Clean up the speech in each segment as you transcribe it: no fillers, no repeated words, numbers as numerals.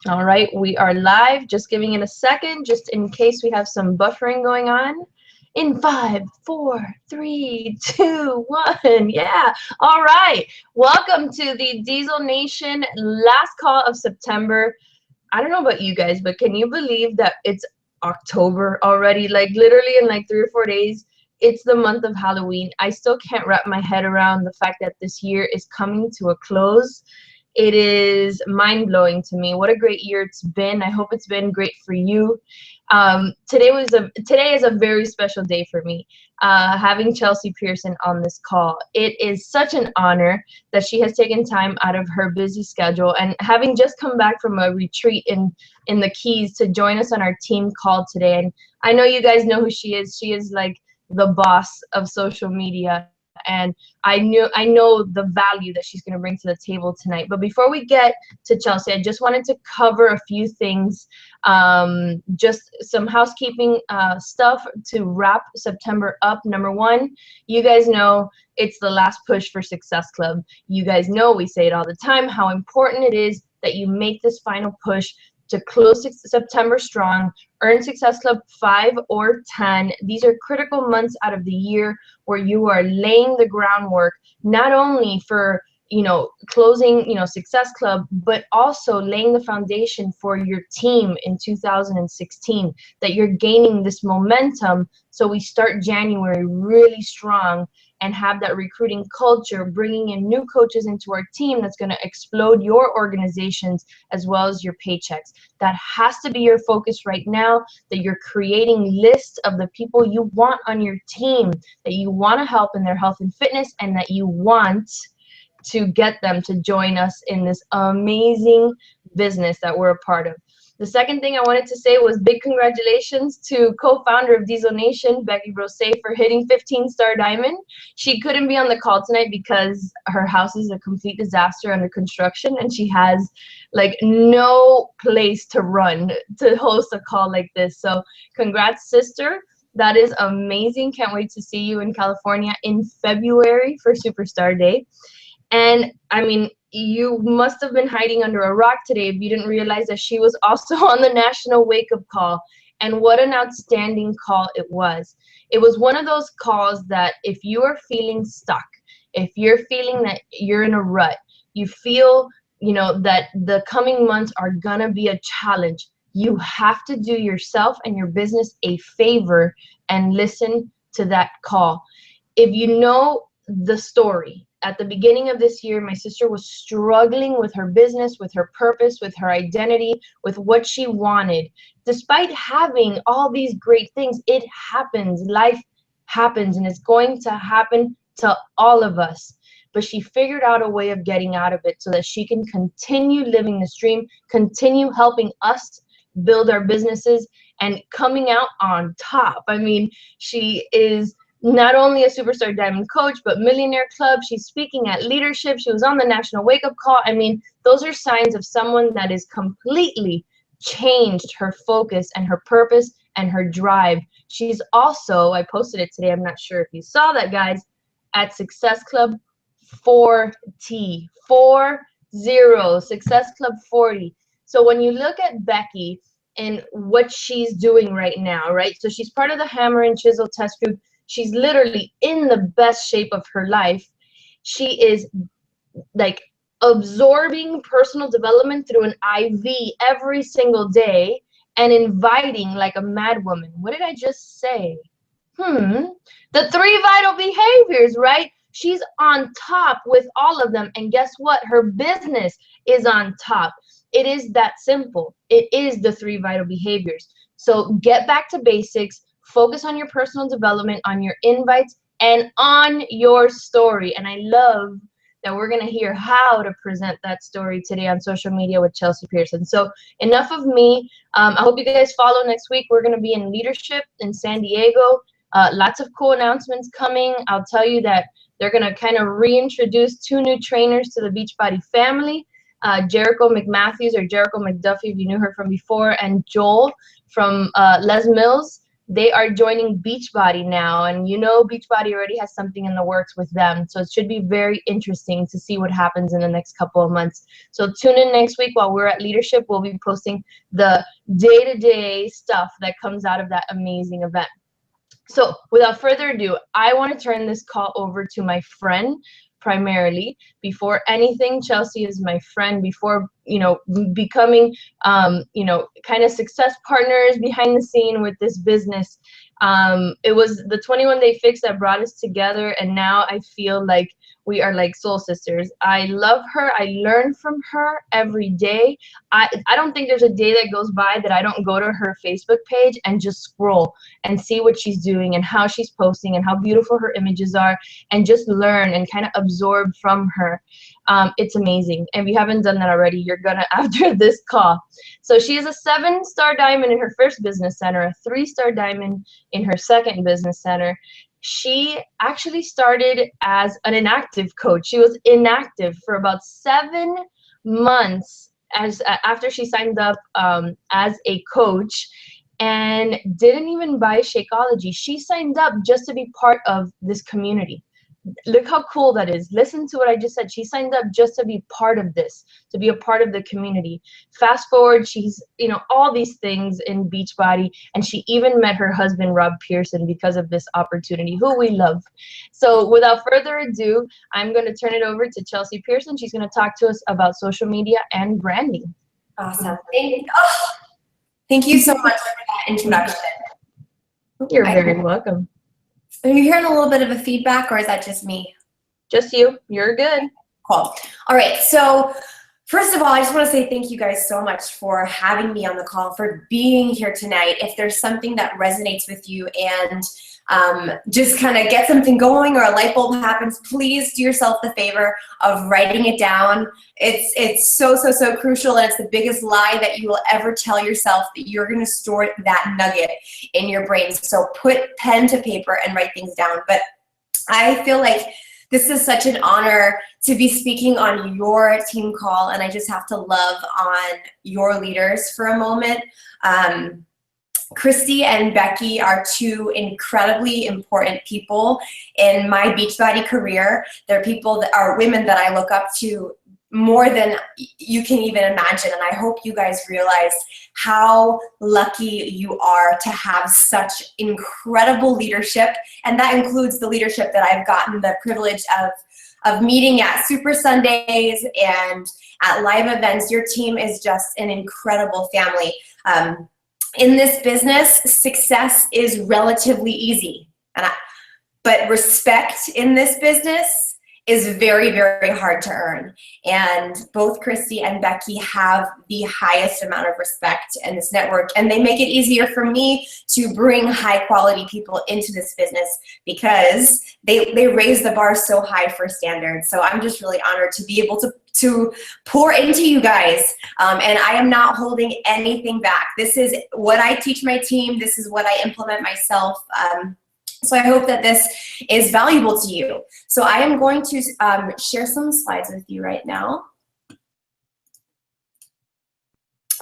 All right, we are live. Just giving it a second, just in case we have some buffering going on. In 5, 4, 3, 2, 1. Yeah. All right. Welcome to the Diesel Nation last call of September. I don't know about you guys, but can you believe that it's October already? Like literally in like 3 or 4 days, it's the month of Halloween. I still can't wrap my head around the fact that this year is coming to a close. It is mind-blowing to me. What a great year it's been. I hope it's been great for you. Today is a very special day for me. Having Chelsea Pearson on this call. It is such an honor that she has taken time out of her busy schedule and having just come back from a retreat in the Keys to join us on our team call today. And I know you guys know who she is. She is like the boss of social media, and I know the value that she's going to bring to the table tonight. But before we get to Chelsea, I just wanted to cover a few things, just some housekeeping stuff to wrap September up. Number one, you guys know it's the last push for Success Club. You guys know we say it all the time how important it is that you make this final push to close September strong, earn Success Club 5 or 10. These are critical months out of the year where you are laying the groundwork, not only for closing Success Club, but also laying the foundation for your team in 2016, that you're gaining this momentum so we start January really strong and have that recruiting culture, bringing in new coaches into our team that's going to explode your organizations as well as your paychecks. That has to be your focus right now, that you're creating lists of the people you want on your team, that you want to help in their health and fitness, and that you want to get them to join us in this amazing business that we're a part of. The second thing I wanted to say was big congratulations to co-founder of Diesel Nation, Becky Brose, for hitting 15-star diamond. She couldn't be on the call tonight because her house is a complete disaster under construction, and she has like no place to run to host a call like this. So congrats, sister. That is amazing. Can't wait to see you in California in February for Superstar Day. And I mean, you must have been hiding under a rock today if you didn't realize that she was also on the national wake-up call. And what an outstanding call it was. It was one of those calls that if you are feeling stuck, if you're feeling that you're in a rut, you feel, that the coming months are gonna be a challenge, you have to do yourself and your business a favor and listen to that call. If you know the story, at the beginning of this year, my sister was struggling with her business, with her purpose, with her identity, with what she wanted. Despite having all these great things, it happens. Life happens, and it's going to happen to all of us. But she figured out a way of getting out of it so that she can continue living this dream, continue helping us build our businesses, and coming out on top. I mean, she is not only a Superstar Diamond coach, but Millionaire Club. She's speaking at leadership. She was on the national wake-up call. I mean, those are signs of someone that is completely changed her focus and her purpose and her drive. She's also, I posted it today, I'm not sure if you saw that, guys, at Success Club 40, 40, Success Club 40. So when you look at Becky and what she's doing right now, right? So she's part of the Hammer and Chisel test group. She's literally in the best shape of her life. She is like absorbing personal development through an IV every single day and inviting like a mad woman. What did I just say? The 3 vital behaviors, right? She's on top with all of them. And guess what? Her business is on top. It is that simple. It is the 3 vital behaviors. So get back to basics. Focus on your personal development, on your invites, and on your story. And I love that we're going to hear how to present that story today on social media with Chelsea Pearson. So enough of me. I hope you guys follow next week. We're going to be in leadership in San Diego. Lots of cool announcements coming. I'll tell you that they're going to kind of reintroduce 2 new trainers to the Beachbody family. Jericho McMatthews, or Jericho McDuffie if you knew her from before, and Joel from Les Mills. They are joining Beachbody now, and you know Beachbody already has something in the works with them, so it should be very interesting to see what happens in the next couple of months. So tune in next week while we're at Leadership. We'll be posting the day-to-day stuff that comes out of that amazing event. So without further ado, I want to turn this call over to my friend primarily. Before anything, Chelsea is my friend. Before, becoming, kind of success partners behind the scene with this business, it was the 21 Day Fix that brought us together, and now I feel like we are like soul sisters. I love her. I learn from her every day. I don't think there's a day that goes by that I don't go to her Facebook page and just scroll and see what she's doing and how she's posting and how beautiful her images are, and just learn and kind of absorb from her. It's amazing. And if you haven't done that already, you're gonna after this call. So she is a 7-star diamond in her first business center, a 3-star diamond in her second business center. She actually started as an inactive coach. She was inactive for about 7 months after she signed up as a coach, and didn't even buy Shakeology. She signed up just to be part of this community. Look how cool that is. Listen to what I just said. She signed up just to be part of this, to be a part of the community. Fast forward, she's, all these things in Beachbody, and she even met her husband, Rob Pearson, because of this opportunity, who we love. So without further ado, I'm going to turn it over to Chelsea Pearson. She's going to talk to us about social media and branding. Awesome. Thank you so much for that introduction. You're very welcome. Are you hearing a little bit of a feedback, or is that just me? Just you. You're good. Cool. All right. So first of all, I just want to say thank you guys so much for having me on the call, for being here tonight. If there's something that resonates with you and just kind of get something going, or a light bulb happens, please do yourself the favor of writing it down. It's so crucial, and it's the biggest lie that you will ever tell yourself, that you're going to store that nugget in your brain. So put pen to paper and write things down. But I feel like this is such an honor to be speaking on your team call, and I just have to love on your leaders for a moment. Christy and Becky are 2 incredibly important people in my Beachbody career. They're people that are women that I look up to more than you can even imagine. And I hope you guys realize how lucky you are to have such incredible leadership. And that includes the leadership that I've gotten the privilege of meeting at Super Sundays and at live events. Your team is just an incredible family. In this business, success is relatively easy, but respect in this business is very, very hard to earn. And both Christy and Becky have the highest amount of respect in this network, and they make it easier for me to bring high quality people into this business because they raise the bar so high for standards. So I'm just really honored to be able to pour into you guys, and I am not holding anything back. This is what I teach my team. This is what I implement myself. So I hope that this is valuable to you. So I am going to share some slides with you right now.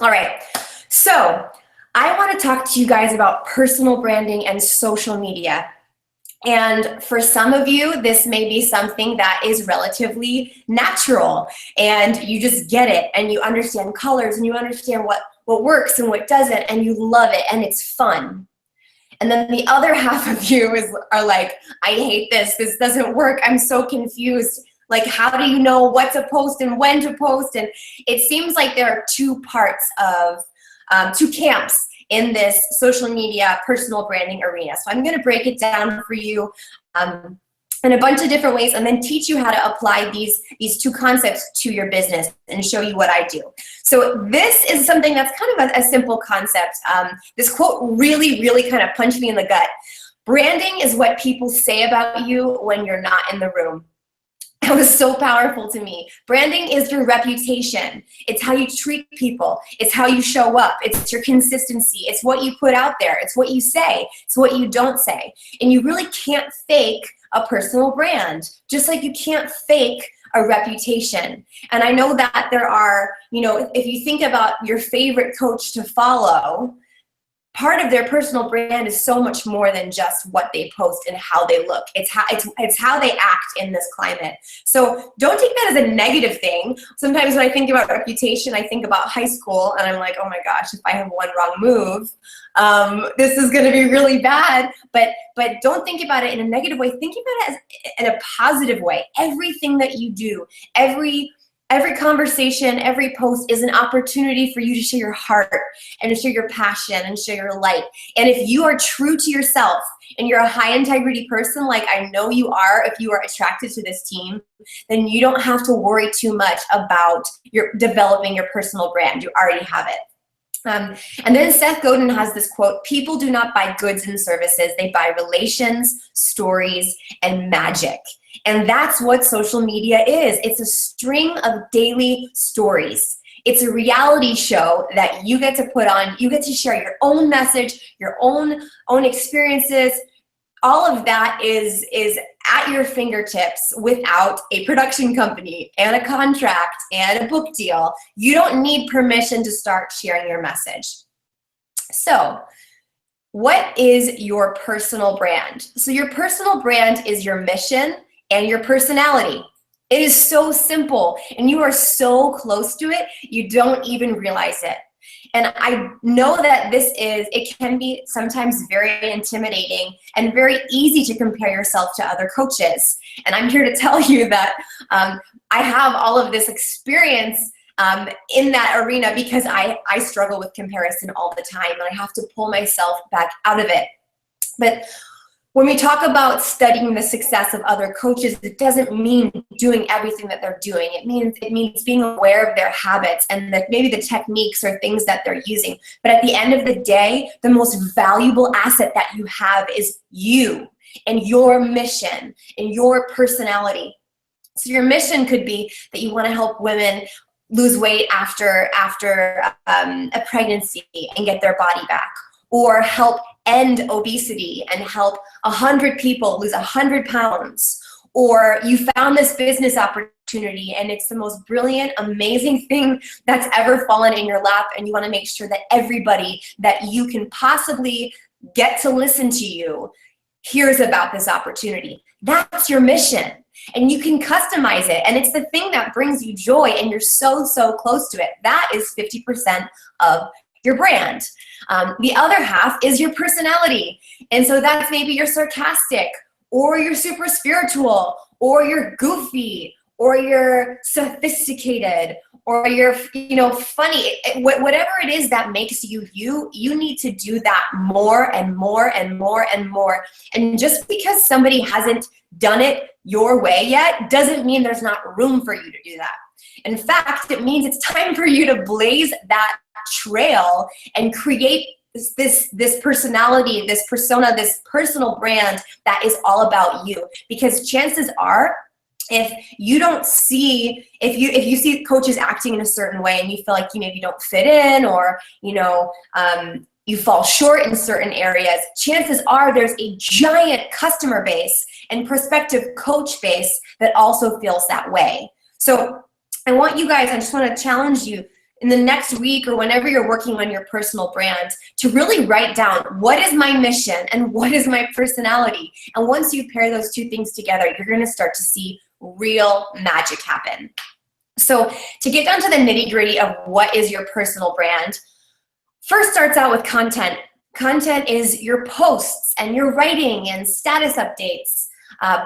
All right, so I want to talk to you guys about personal branding and social media. And for some of you, this may be something that is relatively natural, and you just get it, and you understand colors, and you understand what works and what doesn't, and you love it, and it's fun. And then the other half of you are like, I hate this. This doesn't work. I'm so confused. Like, how do you know what to post and when to post? And it seems like there are 2 parts of, 2 camps in this social media personal branding arena. So I'm going to break it down for you in a bunch of different ways, and then teach you how to apply these 2 concepts to your business and show you what I do. So this is something that's kind of a simple concept. This quote really, really kind of punched me in the gut. Branding is what people say about you when you're not in the room. That was so powerful to me. Branding is your reputation. It's how you treat people. It's how you show up. It's your consistency. It's what you put out there. It's what you say. It's what you don't say. And you really can't fake a personal brand, just like you can't fake a reputation. And I know that there are, if you think about your favorite coach to follow, part of their personal brand is so much more than just what they post and how they look. It's how they act in this climate. So don't take that as a negative thing. Sometimes when I think about reputation, I think about high school, and I'm like, oh my gosh, if I have one wrong move, this is going to be really bad. But don't think about it in a negative way. Think about it as in a positive way. Everything that you do, every conversation, every post is an opportunity for you to share your heart and to share your passion and share your light. And if you are true to yourself and you're a high integrity person, like I know you are, if you are attracted to this team, then you don't have to worry too much about developing your personal brand. You already have it. And then Seth Godin has this quote: people do not buy goods and services, they buy relations, stories, and magic. And that's what social media is. It's a string of daily stories. It's a reality show that you get to put on. You get to share your own message, your own experiences. All of that is at your fingertips without a production company and a contract and a book deal. You don't need permission to start sharing your message. So, what is your personal brand? So your personal brand is your mission and your personality. It is so simple, and you are so close to it, you don't even realize it. And I know that it can be sometimes very intimidating and very easy to compare yourself to other coaches. And I'm here to tell you that I have all of this experience in that arena because I struggle with comparison all the time, and I have to pull myself back out of it. But when we talk about studying the success of other coaches, it doesn't mean doing everything that they're doing. It means being aware of their habits and that maybe the techniques or things that they're using. But at the end of the day, the most valuable asset that you have is you and your mission and your personality. So your mission could be that you want to help women lose weight after a pregnancy and get their body back, or help end obesity and help 100 people lose 100 pounds. Or you found this business opportunity and it's the most brilliant, amazing thing that's ever fallen in your lap, and you want to make sure that everybody that you can possibly get to listen to you hears about this opportunity. That's your mission. And you can customize it, and it's the thing that brings you joy, and you're so close to it. That is 50% of your brand. The other half is your personality. And so that's maybe you're sarcastic, or you're super spiritual, or you're goofy, or you're sophisticated, or you're funny. Whatever it is that makes you you need to do that more and more and more and more. And just because somebody hasn't done it your way yet doesn't mean there's not room for you to do that. In fact, it means it's time for you to blaze that trail and create this personality, this persona, this personal brand that is all about you. Because chances are, if you see coaches acting in a certain way and you feel like you maybe don't fit in, or you fall short in certain areas, chances are there's a giant customer base and prospective coach base that also feels that way. So I just want to challenge you in the next week or whenever you're working on your personal brand to really write down, what is my mission and what is my personality? And once you pair those two things together, you're going to start to see real magic happen. So to get down to the nitty-gritty of what is your personal brand, first starts out with content. Content is your posts and your writing and status updates,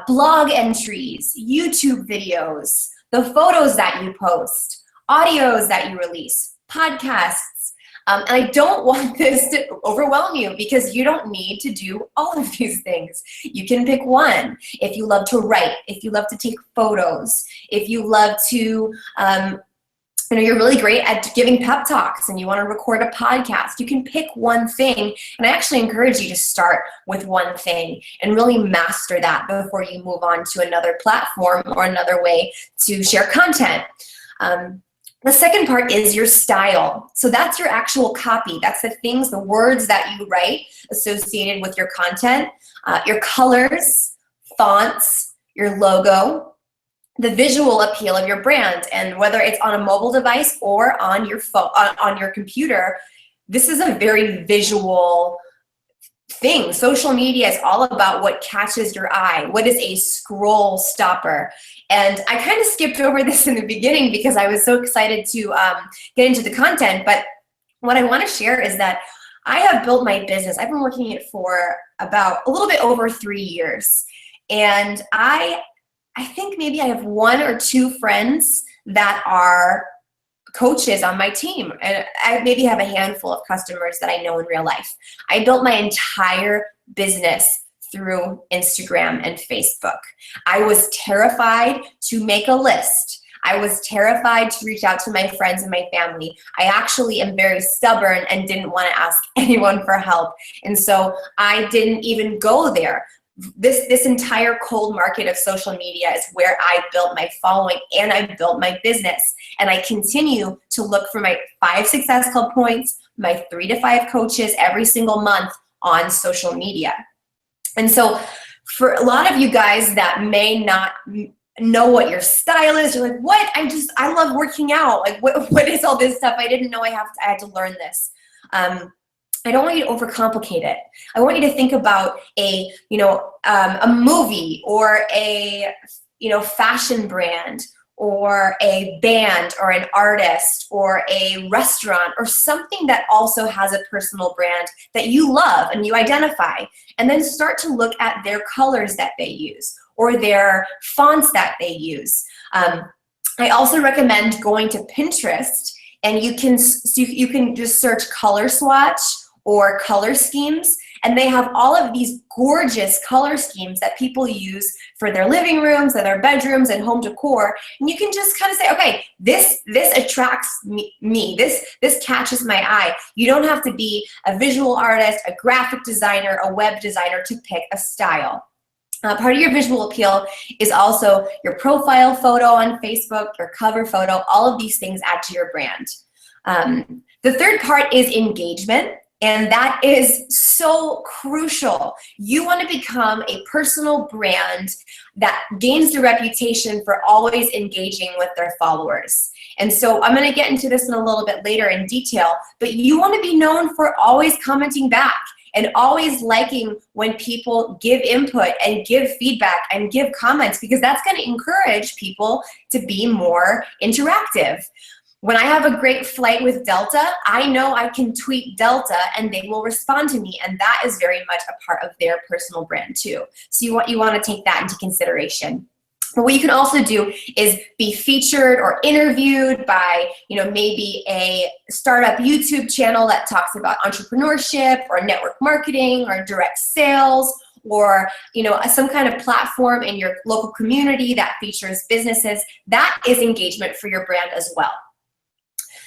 blog entries, YouTube videos, the photos that you post, audios that you release, podcasts. And I don't want this to overwhelm you, because you don't need to do all of these things. You can pick one. If you love to write, if you love to take photos, if you love to, you're really great at giving pep talks and you want to record a podcast, you can pick one thing. And I actually encourage you to start with one thing and really master that before you move on to another platform or another way to share content. The second part is your style. So that's your actual copy. That's the things, the words that you write associated with your content, your colors, fonts, your logo, the visual appeal of your brand. And whether it's on a mobile device or on your phone, on your computer, this is a very visual thing. Social media is all about what catches your eye. What is a scroll stopper? And I kind of skipped over this in the beginning because I was so excited to get into the content. But what I want to share is that I have built my business. I've been working it for about a little bit over 3 years. And I think maybe I have 1 or 2 friends that are coaches on my team, and I maybe have a handful of customers that I know in real life. I built my entire business through Instagram and Facebook. I was terrified to make a list. I was terrified to reach out to my friends and my family. I actually am very stubborn and didn't want to ask anyone for help. And so I didn't even go there. This entire cold market of social media is where I built my following and I built my business. And I continue to look for my 5 Success Club points, my 3 to 5 coaches every single month on social media. And so for a lot of you guys that may not know what your style is, you're like, what? I love working out. Like, what is all this stuff? I didn't know I had to learn this. I don't want you to overcomplicate it. I want you to think about a movie or a, fashion brand or a band or an artist or a restaurant or something that also has a personal brand that you love and you identify, and then start to look at their colors that they use or their fonts that they use. I also recommend going to Pinterest, and you can just search color swatch or color schemes, and they have all of these gorgeous color schemes that people use for their living rooms and their bedrooms and home decor. And you can just kind of say, okay, this attracts me. This catches my eye. You don't have to be a visual artist, a graphic designer, a web designer to pick a style. Part of your visual appeal is also your profile photo on Facebook, your cover photo. All of these things add to your brand. The third part is engagement. And that is so crucial. You want to become a personal brand that gains the reputation for always engaging with their followers. And so I'm going to get into this in a little bit later in detail, but you want to be known for always commenting back and always liking when people give input and give feedback and give comments, because that's going to encourage people to be more interactive. When I have a great flight with Delta, I know I can tweet Delta and they will respond to me, and that is very much a part of their personal brand too. So you want to take that into consideration. But what you can also do is be featured or interviewed by, maybe a startup YouTube channel that talks about entrepreneurship or network marketing or direct sales, or some kind of platform in your local community that features businesses. That is engagement for your brand as well.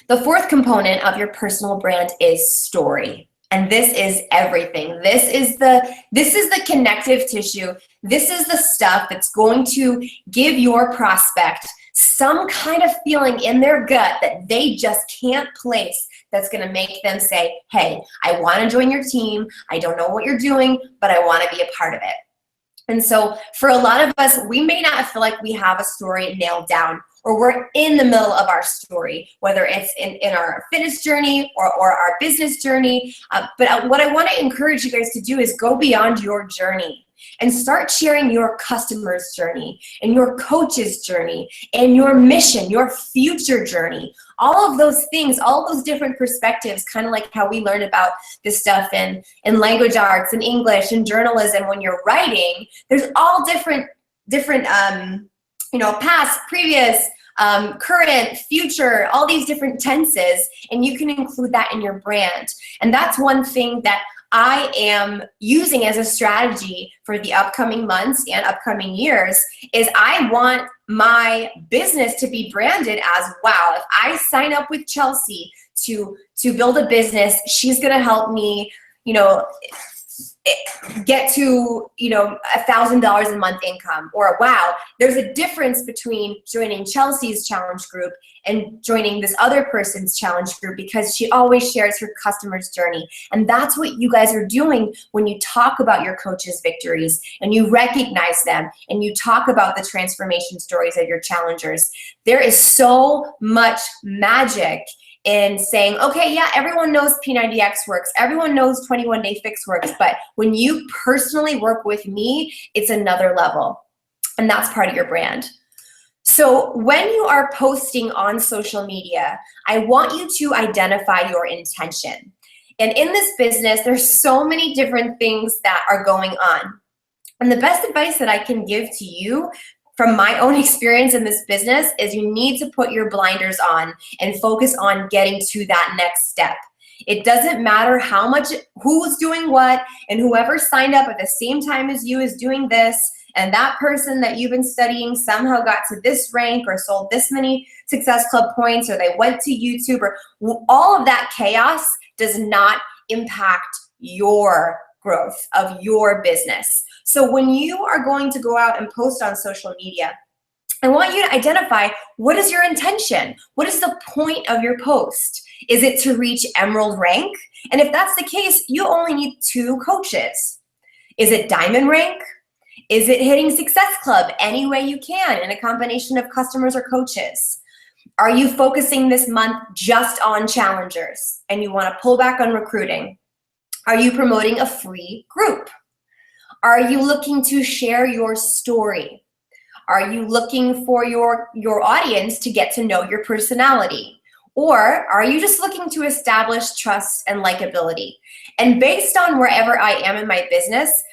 The fourth component of your personal brand is story. And this is everything. This is the connective tissue. This is the stuff that's going to give your prospect some kind of feeling in their gut that they just can't place, that's going to make them say, hey, I want to join your team. I don't know what you're doing, but I want to be a part of it. And so for a lot of us, we may not feel like we have a story nailed down, or we're in the middle of our story, whether it's in our fitness journey or our business journey. But what I want to encourage you guys to do is go beyond your journey and start sharing your customer's journey and your coach's journey and your mission, your future journey. All of those things, all of those different perspectives, kind of like how we learn about this stuff in language arts and English and journalism. When you're writing, there's all different past, previous, current, future, all these different tenses, and you can include that in your brand. And that's one thing that I am using as a strategy for the upcoming months and upcoming years, is I want my business to be branded as, wow, if I sign up with Chelsea to build a business, she's going to help me, get to $1,000 a month income. Or wow, there's a difference between joining Chelsea's challenge group and joining this other person's challenge group, because she always shares her customer's journey. And that's what you guys are doing when you talk about your coaches' victories and you recognize them and you talk about the transformation stories of your challengers. There is so much magic in saying, okay, yeah, everyone knows P90X works, everyone knows 21-day fix works, but when you personally work with me, it's another level. And that's part of your brand. So when you are posting on social media, I want you to identify your intention. And in this business, there's so many different things that are going on. And the best advice that I can give to you from my own experience in this business is you need to put your blinders on and focus on getting to that next step. It doesn't matter how much, who's doing what, and whoever signed up at the same time as you is doing this, and that person that you've been studying somehow got to this rank or sold this many Success Club points, or they went to YouTube, or all of that chaos does not impact your growth of your business. So when you are going to go out and post on social media, I want you to identify, what is your intention? What is the point of your post? Is it to reach Emerald rank? And if that's the case, you only need 2 coaches. Is it Diamond rank? Is it hitting Success Club any way you can in a combination of customers or coaches? Are you focusing this month just on challengers and you want to pull back on recruiting? Are you promoting a free group? Are you looking to share your story? Are you looking for your audience to get to know your personality? Or are you just looking to establish trust and likability? And based on wherever I am in my business,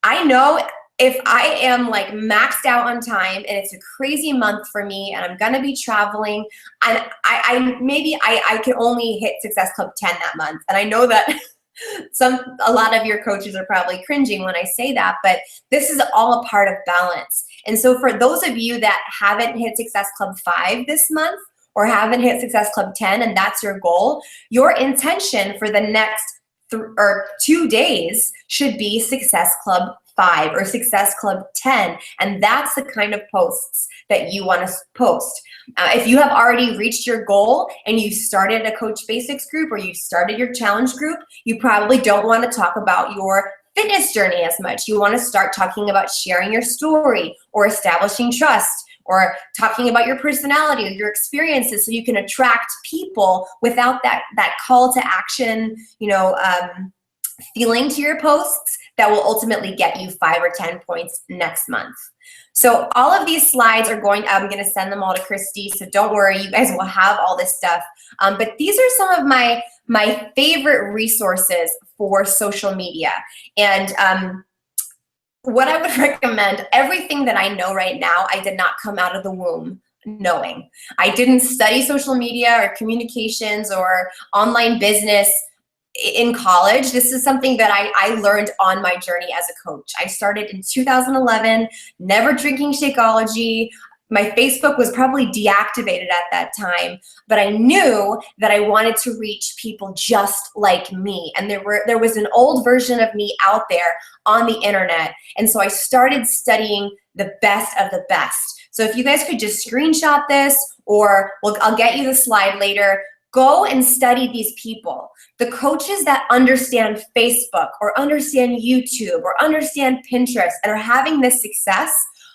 I know if I am like maxed out on time and it's a crazy month for me and I'm gonna be traveling, and I can only hit Success Club 10 that month. And I know that a lot of your coaches are probably cringing when I say that, but this is all a part of balance. And so for those of you that haven't hit Success Club 5 this month, or haven't hit Success Club 10, and that's your goal, your intention for the next 2 days should be Success Club 5 or Success Club 10, and that's the kind of posts that you want to post. If you have already reached your goal and you've started a Coach Basics group or you've started your challenge group, you probably don't want to talk about your fitness journey as much. You want to start talking about sharing your story or establishing trust, or talking about your personality or your experiences, so you can attract people without that call to action, feeling to your posts that will ultimately get you 5 or 10 points next month. So all of these slides are I'm going to send them all to Christy, so don't worry, you guys will have all this stuff. But these are some of my favorite resources for social media. And what I would recommend, everything that I know right now, I did not come out of the womb knowing. I didn't study social media or communications or online business in college. This is something that I learned on my journey as a coach. I started in 2011, never drinking Shakeology. My Facebook was probably deactivated at that time, but I knew that I wanted to reach people just like me. And there was an old version of me out there on the internet. And so I started studying the best of the best. So if you guys could just screenshot this, or I'll get you the slide later, go and study these people. The coaches that understand Facebook or understand YouTube or understand Pinterest and are having this success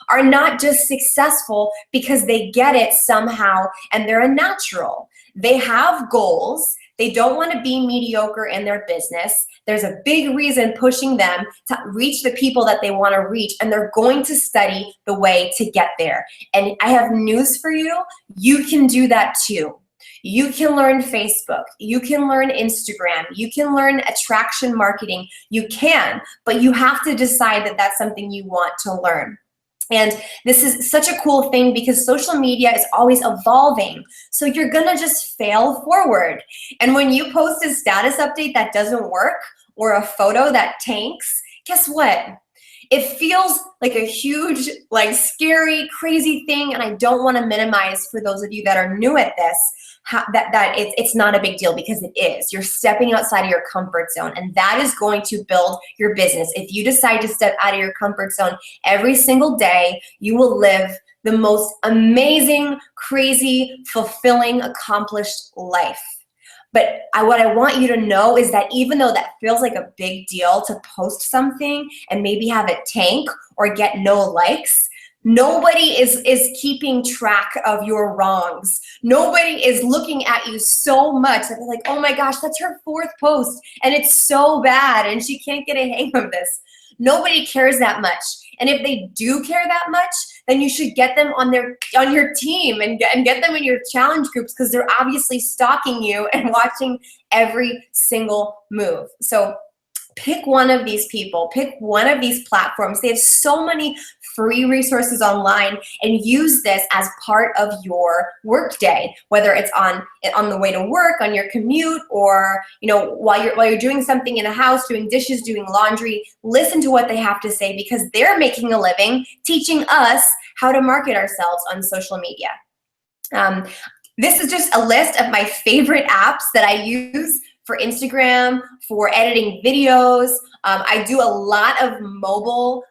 are not just successful because they get it somehow and they're a natural. They have goals. They don't want to be mediocre in their business. There's a big reason pushing them to reach the people that they want to reach, and they're going to study the way to get there. And I have news for you. You can do that too. You can learn Facebook. You can learn Instagram. You can learn attraction marketing. You can, but you have to decide that that's something you want to learn. And this is such a cool thing because social media is always evolving. So you're gonna just fail forward. And when you post a status update that doesn't work or a photo that tanks, guess what? It feels like a huge, scary, crazy thing. And I don't wanna minimize for those of you that are new at this, that it's not a big deal, because it is. You're stepping outside of your comfort zone, and that is going to build your business. If you decide to step out of your comfort zone every single day, you will live the most amazing, crazy, fulfilling, accomplished life. But what I want you to know is that even though that feels like a big deal to post something and maybe have it tank or get no likes, Nobody is keeping track of your wrongs. Nobody is looking at you so much that they're like, oh my gosh, that's her 4th post and it's so bad and she can't get a hang of this. Nobody cares that much. And if they do care that much, then you should get them on your team and get them in your challenge groups, because they're obviously stalking you and watching every single move. So pick one of these people, pick one of these platforms. They have so many free resources online, and use this as part of your workday, whether it's on the way to work, on your commute, or while you're doing something in a house, doing dishes, doing laundry. Listen to what they have to say, because they're making a living teaching us how to market ourselves on social media. This is just a list of my favorite apps that I use for Instagram, for editing videos. I do a lot of mobile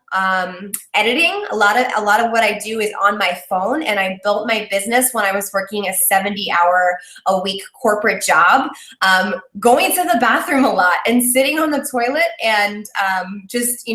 editing. A lot of what I do is on my phone, and I built my business when I was working a 70-hour-a-week corporate job, going to the bathroom a lot and sitting on the toilet and just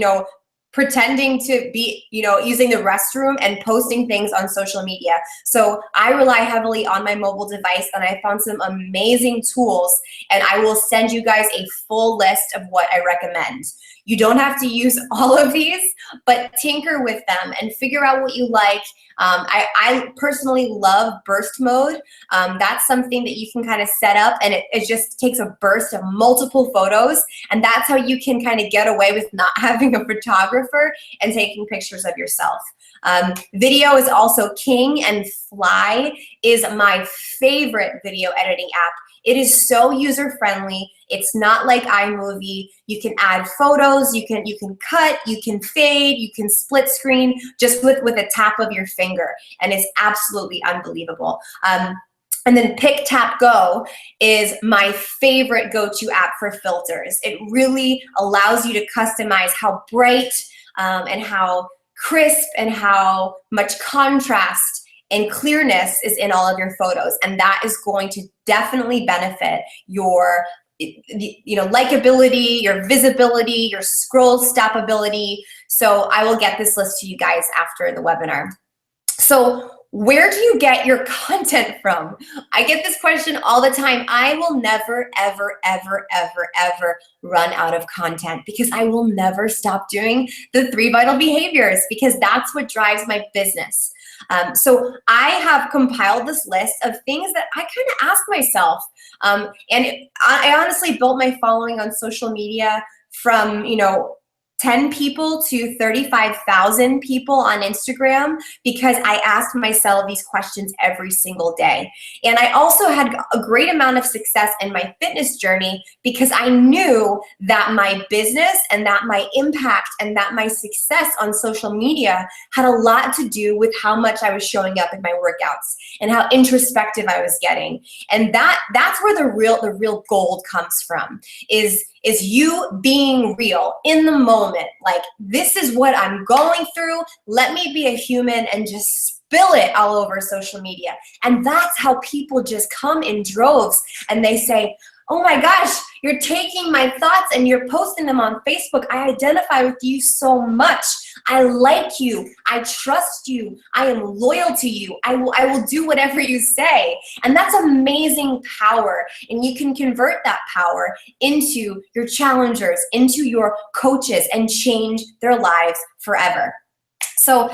pretending to be, using the restroom and posting things on social media. So I rely heavily on my mobile device, and I found some amazing tools, and I will send you guys a full list of what I recommend. You don't have to use all of these, but tinker with them and figure out what you like. I personally love burst mode. That's something that you can kind of set up, and it just takes a burst of multiple photos, and that's how you can kind of get away with not having a photographer and taking pictures of yourself. Video is also king, and Fly is my favorite video editing app. It is so user-friendly. It's not like iMovie. You can add photos, you can cut, you can fade, you can split screen just with a tap of your finger, and it's absolutely unbelievable. And then Pick, Tap, Go is my favorite go-to app for filters. It really allows you to customize how bright and how crisp and how much contrast and clearness is in all of your photos, and that is going to definitely benefit your likability, your visibility, your scroll stoppability. So I will get this list to you guys after the webinar. So where do you get your content from? I get this question all the time. I will never, ever, ever, ever, ever run out of content, because I will never stop doing the 3 vital behaviors, because that's what drives my business. So I have compiled this list of things that I kind of ask myself. I honestly built my following on social media from, 10 people to 35,000 people on Instagram, because I asked myself these questions every single day. And I also had a great amount of success in my fitness journey, because I knew that my business and that my impact and that my success on social media had a lot to do with how much I was showing up in my workouts and how introspective I was getting. And that's where the real gold comes from, is you being real in the moment. Like, this is what I'm going through. Let me be a human and just spill it all over social media. And that's how people just come in droves, and they say, oh my gosh, you're taking my thoughts and you're posting them on Facebook. I identify with you so much. I like you. I trust you. I am loyal to you. I will do whatever you say. And that's amazing power. And you can convert that power into your challengers, into your coaches, and change their lives forever. So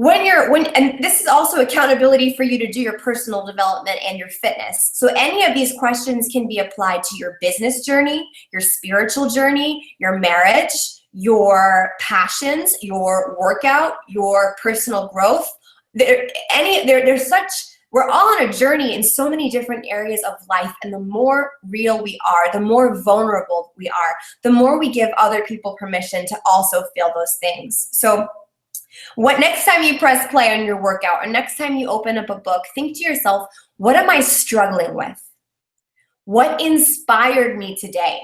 and this is also accountability for you to do your personal development and your fitness. So any of these questions can be applied to your business journey, your spiritual journey, your marriage, your passions, your workout, your personal growth. We're all on a journey in so many different areas of life, and the more real we are, the more vulnerable we are, the more we give other people permission to also feel those things. So next time you press play on your workout, or next time you open up a book, think to yourself, what am I struggling with? What inspired me today?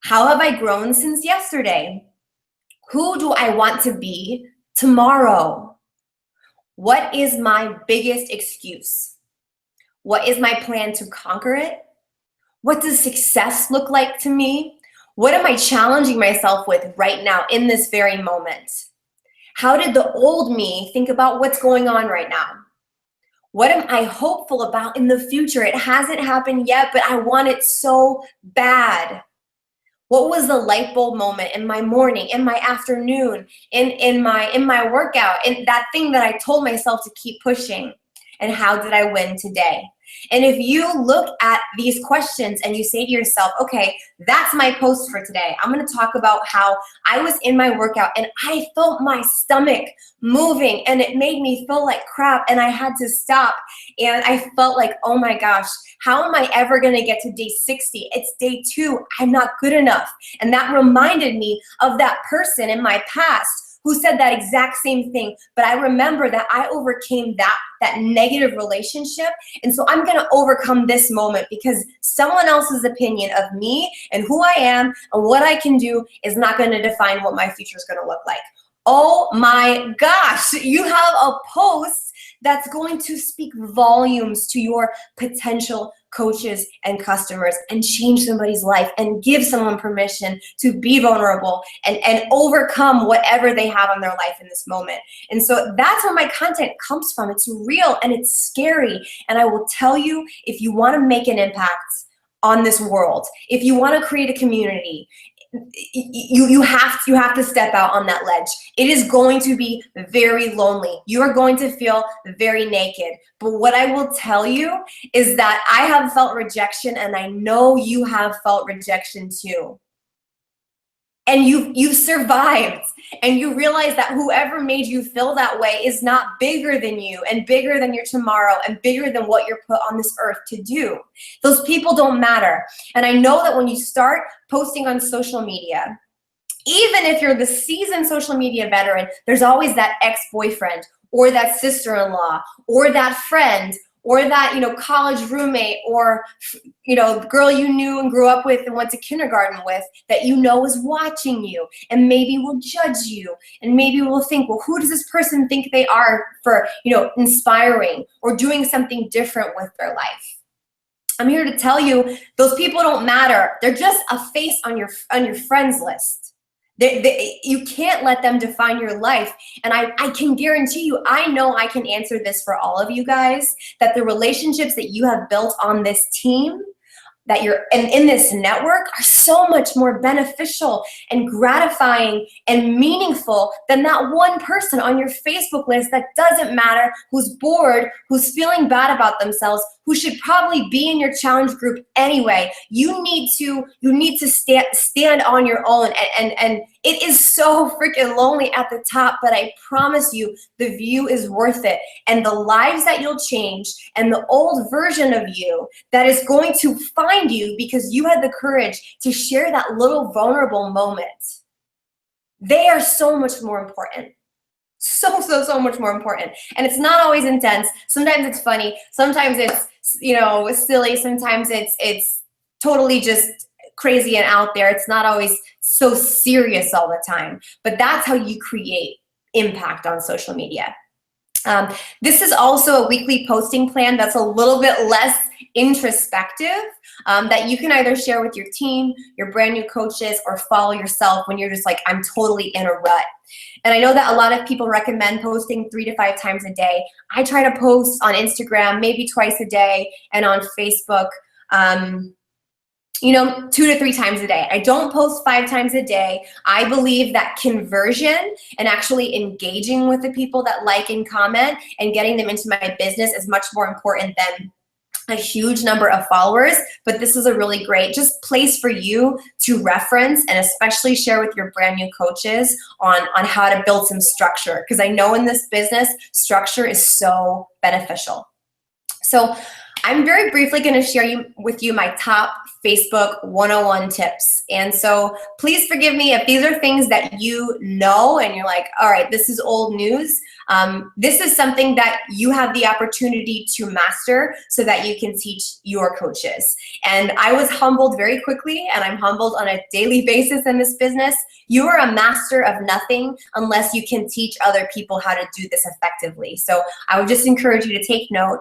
How have I grown since yesterday? Who do I want to be tomorrow? What is my biggest excuse? What is my plan to conquer it? What does success look like to me? What am I challenging myself with right now in this very moment? How did the old me think about what's going on right now? What am I hopeful about in the future? It hasn't happened yet, but I want it so bad. What was the light bulb moment in my morning, in my afternoon, in my workout, in that thing that I told myself to keep pushing? And how did I win today? And if you look at these questions and you say to yourself, okay, that's my post for today. I'm going to talk about how I was in my workout and I felt my stomach moving and it made me feel like crap and I had to stop. And I felt like, oh my gosh, how am I ever going to get to day 60? It's day 2. I'm not good enough. And that reminded me of that person in my past who said that exact same thing. But I remember that I overcame that negative relationship. And so I'm going to overcome this moment because someone else's opinion of me and who I am and what I can do is not going to define what my future is going to look like. Oh my gosh, you have a post that's going to speak volumes to your potential coaches and customers and change somebody's life and give someone permission to be vulnerable and overcome whatever they have in their life in this moment. And so that's where my content comes from. It's real and it's scary. And I will tell you, if you want to make an impact on this world, if you want to create a community, you have to step out on that ledge. It is going to be very lonely. You are going to feel very naked. But what I will tell you is that I have felt rejection and I know you have felt rejection too. And you've survived and you realize that whoever made you feel that way is not bigger than you and bigger than your tomorrow and bigger than what you're put on this earth to do. Those people don't matter. And I know that when you start posting on social media, even if you're the seasoned social media veteran, there's always that ex-boyfriend or that sister-in-law or that friend or that, college roommate or, the girl you knew and grew up with and went to kindergarten with that is watching you and maybe will judge you and maybe will think, well, who does this person think they are for, inspiring or doing something different with their life? I'm here to tell you those people don't matter. They're just a face on your friends list. You can't let them define your life. And I can guarantee you, I know I can answer this for all of you guys, that the relationships that you have built on this team, that you're in this network are so much more beneficial and gratifying and meaningful than that one person on your Facebook list that doesn't matter, who's bored, who's feeling bad about themselves, who should probably be in your challenge group anyway. You need to stand on your own and it is so freaking lonely at the top, but I promise you the view is worth it. And the lives that you'll change and the old version of you that is going to find you because you had the courage to share that little vulnerable moment, they are so much more important. So much more important. And it's not always intense. Sometimes it's funny. Sometimes it's, silly. Sometimes it's totally just crazy and out there. It's not always so serious all the time. But that's how you create impact on social media. This is also a weekly posting plan that's a little bit less introspective, that you can either share with your team, your brand new coaches, or follow yourself when you're just like, I'm totally in a rut. And I know that a lot of people recommend posting 3 to 5 times a day. I try to post on Instagram maybe twice a day and on Facebook 2 to 3 times a day. I don't post 5 times a day. I believe that conversion and actually engaging with the people that like and comment and getting them into my business is much more important than a huge number of followers. But this is a really great just place for you to reference and especially share with your brand new coaches on how to build some structure. Because I know in this business, structure is so beneficial. So I'm very briefly going to share with you my top Facebook 101 tips. And so please forgive me if these are things that you know and you're like, all right, this is old news. This is something that you have the opportunity to master so that you can teach your coaches. And I was humbled very quickly, and I'm humbled on a daily basis in this business. You are a master of nothing unless you can teach other people how to do this effectively. So I would just encourage you to take note.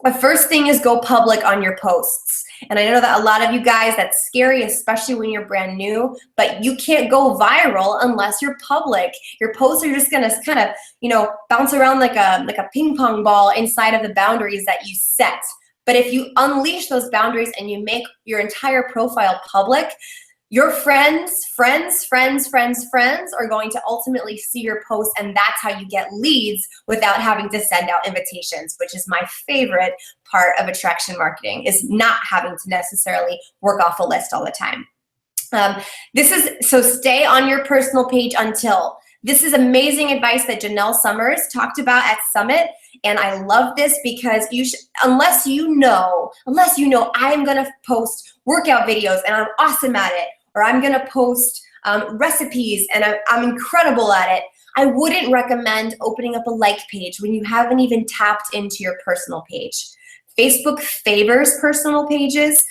The first thing is go public on your posts. And I know that a lot of you guys, that's scary, especially when you're brand new, but you can't go viral unless you're public. Your posts are just gonna kind of, bounce around like a ping pong ball inside of the boundaries that you set. But if you unleash those boundaries and you make your entire profile public, your friends are going to ultimately see your post, and that's how you get leads without having to send out invitations, which is my favorite part of attraction marketing, is not having to necessarily work off a list all the time. So stay on your personal page until. This is amazing advice that Janelle Summers talked about at Summit, and I love this because unless you know I'm gonna post workout videos and I'm awesome at it, or I'm gonna post recipes and I'm incredible at it, I wouldn't recommend opening up a like page when you haven't even tapped into your personal page. Facebook favors personal pages.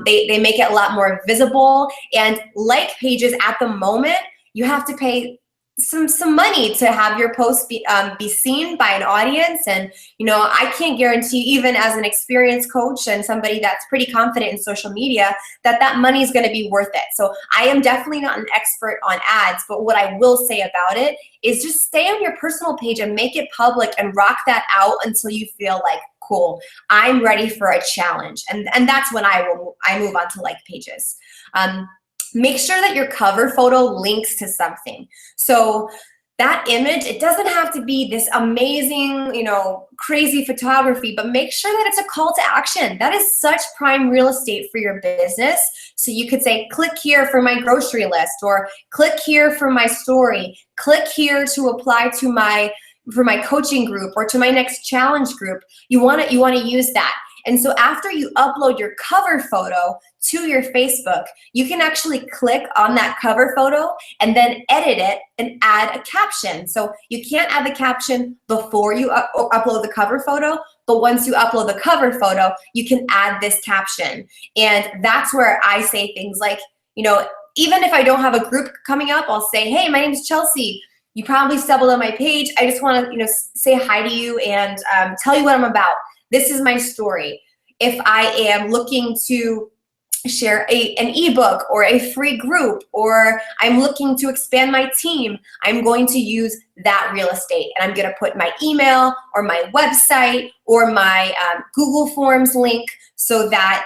They make it a lot more visible, and like pages at the moment, you have to pay some money to have your post be seen by an audience. And I can't guarantee, even as an experienced coach and somebody that's pretty confident in social media, that money is going to be worth it. So I am definitely not an expert on ads, but what I will say about it is just stay on your personal page and make it public and rock that out until you feel like, cool, I'm ready for a challenge. And that's when I move on to like pages. Make sure that your cover photo links to something. So that image, it doesn't have to be this amazing, crazy photography, but make sure that it's a call to action. That is such prime real estate for your business. So you could say, click here for my grocery list, or click here for my story, click here to apply for my coaching group or to my next challenge group. You want to use that. And so after you upload your cover photo to your Facebook, you can actually click on that cover photo and then edit it and add a caption. So you can't add the caption before you upload the cover photo, but once you upload the cover photo, you can add this caption. And that's where I say things like, even if I don't have a group coming up, I'll say, hey, my name is Chelsea. You probably stumbled on my page. I just want to, say hi to you and tell you what I'm about. This is my story. If I am looking to share an ebook or a free group, or I'm looking to expand my team, I'm going to use that real estate. And I'm going to put my email or my website or my Google Forms link, so that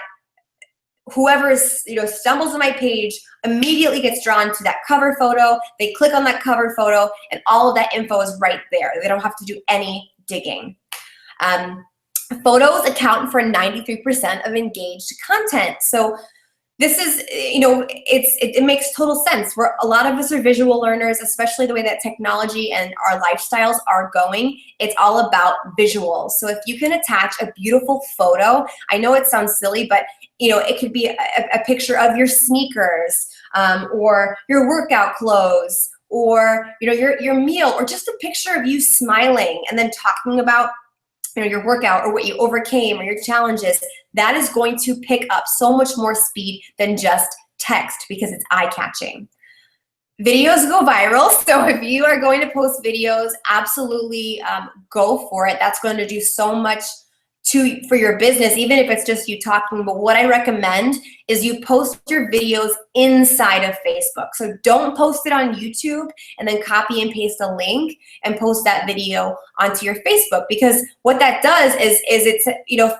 whoever stumbles on my page immediately gets drawn to that cover photo. They click on that cover photo, and all of that info is right there. They don't have to do any digging. Photos account for 93% of engaged content. So this is, it makes total sense. A lot of us are visual learners, especially the way that technology and our lifestyles are going. It's all about visuals. So if you can attach a beautiful photo, I know it sounds silly, but it could be a picture of your sneakers, or your workout clothes, or your meal, or just a picture of you smiling and then talking about your workout or what you overcame or your challenges. That is going to pick up so much more speed than just text, because it's eye-catching. Videos go viral, so if you are going to post videos, absolutely go for it. That's going to do so much for your business, even if it's just you talking. But what I recommend is you post your videos inside of Facebook. So don't post it on YouTube and then copy and paste a link and post that video onto your Facebook, because what that does is it's,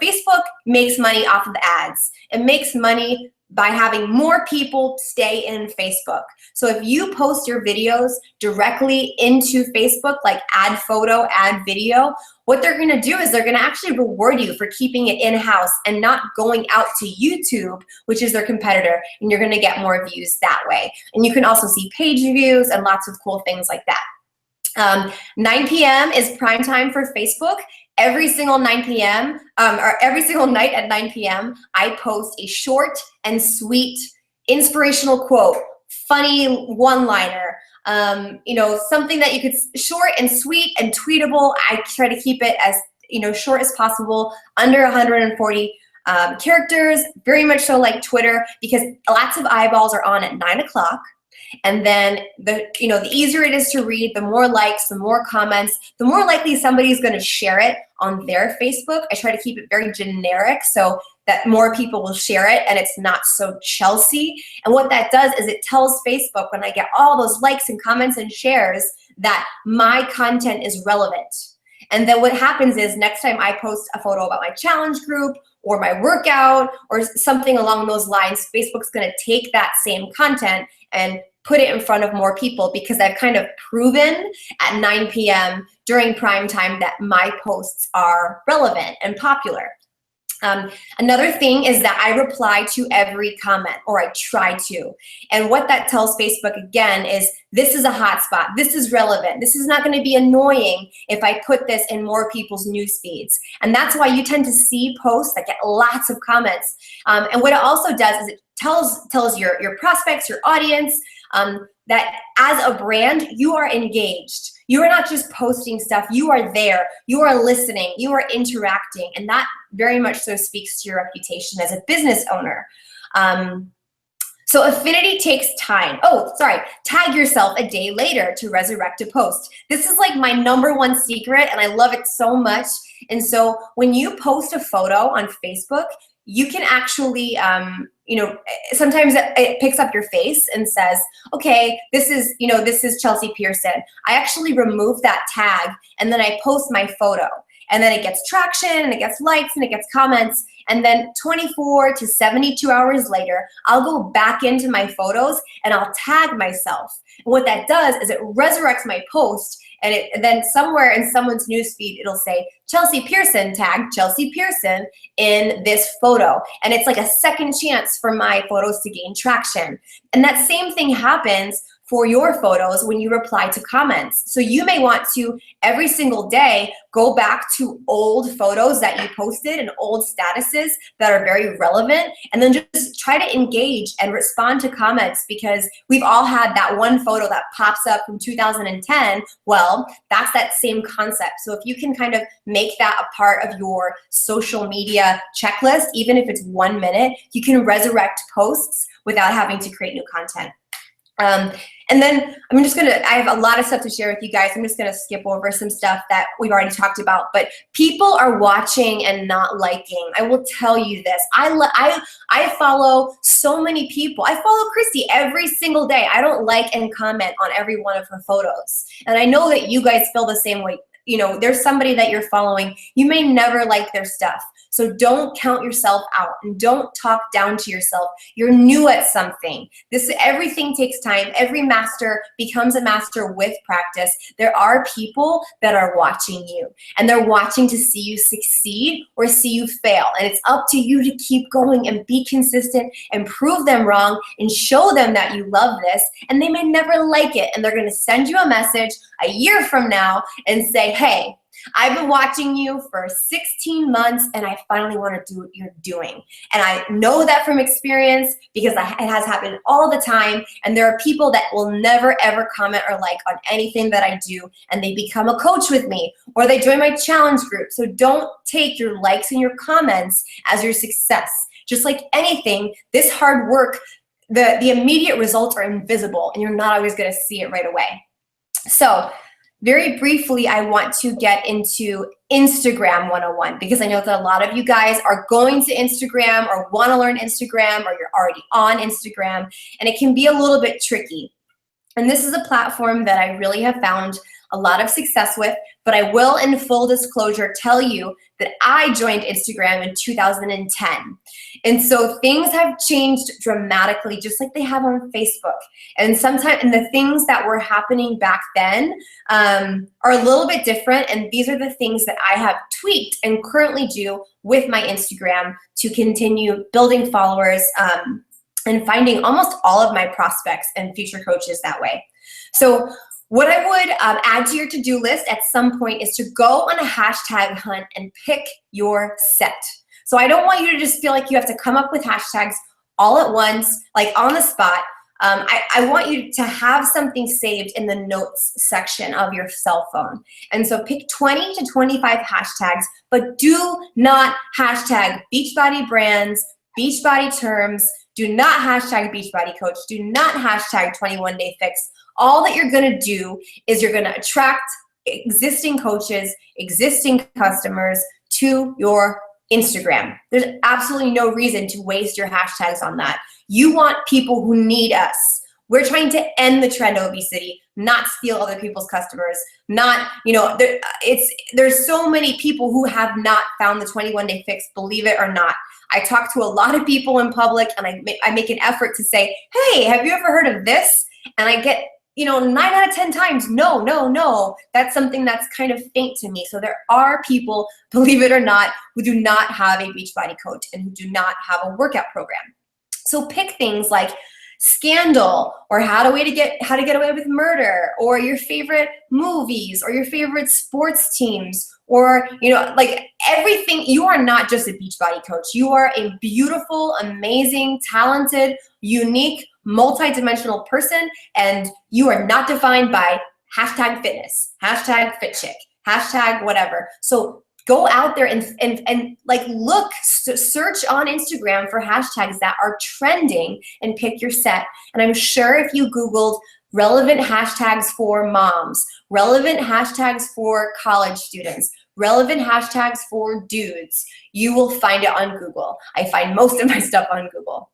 Facebook makes money off of the ads. It makes money by having more people stay in Facebook. So if you post your videos directly into Facebook, like add photo, add video, what they're going to do is they're going to actually reward you for keeping it in-house and not going out to YouTube, which is their competitor, and you're going to get more views that way. And you can also see page views and lots of cool things like that. 9 p.m. is prime time for Facebook. Every single 9 p.m. Or every single night at 9 p.m., I post a short and sweet inspirational quote, funny one-liner, something that you could, short and sweet and tweetable. I try to keep it as short as possible, under 140 characters, very much so like Twitter, because lots of eyeballs are on at 9 o'clock. And then the easier it is to read, the more likes, the more comments, the more likely somebody's going to share it on their Facebook. I try to keep it very generic so that more people will share it and it's not so Chelsea. And what that does is it tells Facebook, when I get all those likes and comments and shares, that my content is relevant. And then what happens is next time I post a photo about my challenge group or my workout or something along those lines, Facebook's going to take that same content and put it in front of more people, because I've kind of proven at 9 p.m. during prime time that my posts are relevant and popular. Another thing is that I reply to every comment, or I try to. And what that tells Facebook again is this is a hot spot. This is relevant. This is not going to be annoying if I put this in more people's news feeds. And that's why you tend to see posts that get lots of comments. And what it also does is it tells your prospects, your audience, that as a brand, you are engaged. You are not just posting stuff. You are there. You are listening. You are interacting. And that very much so speaks to your reputation as a business owner. So affinity takes time. Oh, sorry. Tag yourself a day later to resurrect a post. This is like my #1 secret, and I love it so much. And so when you post a photo on Facebook, you can actually, sometimes it picks up your face and says, okay, this is Chelsea Pearson. I actually remove that tag and then I post my photo. And then it gets traction and it gets likes and it gets comments. And then 24 to 72 hours later, I'll go back into my photos and I'll tag myself. And what that does is it resurrects my post, and then somewhere in someone's newsfeed, it'll say, Chelsea Pearson, tag Chelsea Pearson in this photo. And it's like a second chance for my photos to gain traction. And that same thing happens for your photos when you reply to comments. So you may want to, every single day, go back to old photos that you posted and old statuses that are very relevant, and then just try to engage and respond to comments, because we've all had that one photo that pops up from 2010. Well, that's that same concept. So if you can kind of make that a part of your social media checklist, even if it's 1 minute, you can resurrect posts without having to create new content. And then I have a lot of stuff to share with you guys. I'm just gonna skip over some stuff that we've already talked about, but people are watching and not liking. I will tell you this. I follow so many people. I follow Christy every single day. I don't like and comment on every one of her photos. And I know that you guys feel the same way. There's somebody that you're following. You may never like their stuff. So don't count yourself out and don't talk down to yourself. You're new at something. Everything takes time. Every master becomes a master with practice. There are people that are watching you, and they're watching to see you succeed or see you fail. And it's up to you to keep going and be consistent and prove them wrong and show them that you love this. And they may never like it, and they're going to send you a message a year from now and say, hey, I've been watching you for 16 months and I finally want to do what you're doing. And I know that from experience, because it has happened all the time. And there are people that will never ever comment or like on anything that I do, and they become a coach with me or they join my challenge group. So don't take your likes and your comments as your success. Just like anything, this hard work, the immediate results are invisible and you're not always going to see it right away. So very briefly, I want to get into Instagram 101, because I know that a lot of you guys are going to Instagram or want to learn Instagram, or you're already on Instagram, and it can be a little bit tricky. And this is a platform that I really have found a lot of success with, but I will, in full disclosure, tell you that I joined Instagram in 2010. And so things have changed dramatically, just like they have on Facebook. And the things that were happening back then are a little bit different. And these are the things that I have tweaked and currently do with my Instagram to continue building followers and finding almost all of my prospects and future coaches that way. So what I would add to your to-do list at some point is to go on a hashtag hunt and pick your set. So I don't want you to just feel like you have to come up with hashtags all at once, like on the spot. I want you to have something saved in the notes section of your cell phone. And so pick 20 to 25 hashtags, but do not hashtag Beachbody brands, Beachbody terms. Do not hashtag Beachbody Coach. Do not hashtag 21 Day Fix. All that you're gonna do is you're gonna attract existing coaches, existing customers to your Instagram. There's absolutely no reason to waste your hashtags on that. You want people who need us. We're trying to end the trend of obesity, not steal other people's customers, not, there's so many people who have not found the 21 Day Fix, believe it or not. I talk to a lot of people in public, and I make an effort to say, hey, have you ever heard of this? And I get 9 out of 10 times, no. That's something that's kind of faint to me. So there are people, believe it or not, who do not have a Beachbody Coach and who do not have a workout program. So pick things like Scandal, or How to Get Away with Murder, or your favorite movies, or your favorite sports teams, or everything. You are not just a Beachbody Coach. You are a beautiful, amazing, talented, unique, multi-dimensional person, and you are not defined by hashtag fitness, hashtag fit chick, hashtag whatever. So go out there and search on Instagram for hashtags that are trending and pick your set. And I'm sure if you Googled relevant hashtags for moms, relevant hashtags for college students, relevant hashtags for dudes, you will find it on Google. I find most of my stuff on Google.